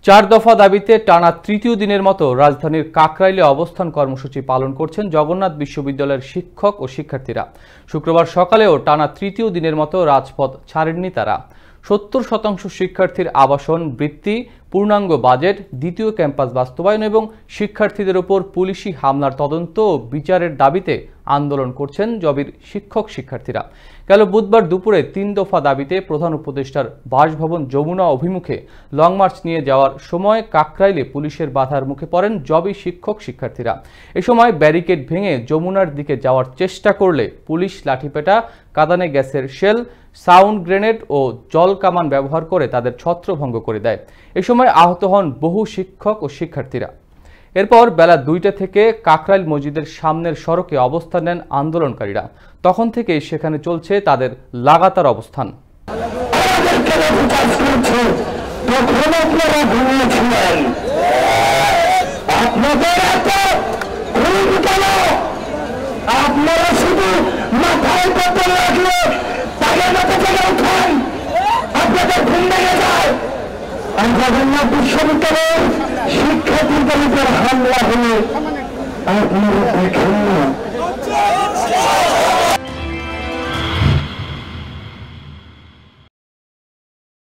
চার দফা দাবিতে টানা তৃতীয় দিনের মতো রাজধানীর কাকরাইলে অবস্থান কর্মসূচি পালন করছেন জগন্নাথ বিশ্ববিদ্যালয়ের শিক্ষক ও শিক্ষার্থীরা। শুক্রবার সকালেও টানা তৃতীয় দিনের মতো রাজপথ ছাড়েননি তারা। ৭০% শিক্ষার্থীর আবাসন বৃত্তি, পূর্ণাঙ্গ বাজেট, দ্বিতীয় ক্যাম্পাস বাস্তবায়ন এবং শিক্ষার্থীদের ওপর পুলিশি হামলার তদন্ত ও বিচারের দাবিতে আন্দোলন করছেন জবির শিক্ষক শিক্ষার্থীরা। গেল বুধবার দুপুরে ৩ দফা দাবিতে প্রধান উপদেষ্টার বাসভবন যমুনা অভিমুখে লং মার্চ নিয়ে যাওয়ার সময় কাকরাইলে পুলিশের বাধার মুখে পড়েন জবি শিক্ষক শিক্ষার্থীরা। এ সময় ব্যারিকেড ভেঙে যমুনার দিকে যাওয়ার চেষ্টা করলে পুলিশ লাঠিপেটা, কাঁদানে গ্যাসের শেল, সাউন্ড গ্রেনেড ও জল কামান ব্যবহার করে তাদের ছত্রভঙ্গ করে দেয়। এ সময় আহত হন বহু শিক্ষক ও শিক্ষার্থীরা। এরপর বেলা ২টা থেকে কাকরাইল মসজিদের সামনের সড়কে অবস্থান নেন আন্দোলনকারীরা। তখন থেকেই সেখানে চলছে তাদের লাগাতার অবস্থান। জগন্নাথ বিশ্ববিদ্যালয়ের শিক্ষার্থীদের উপর হামলা হলে আপনারা দেখেন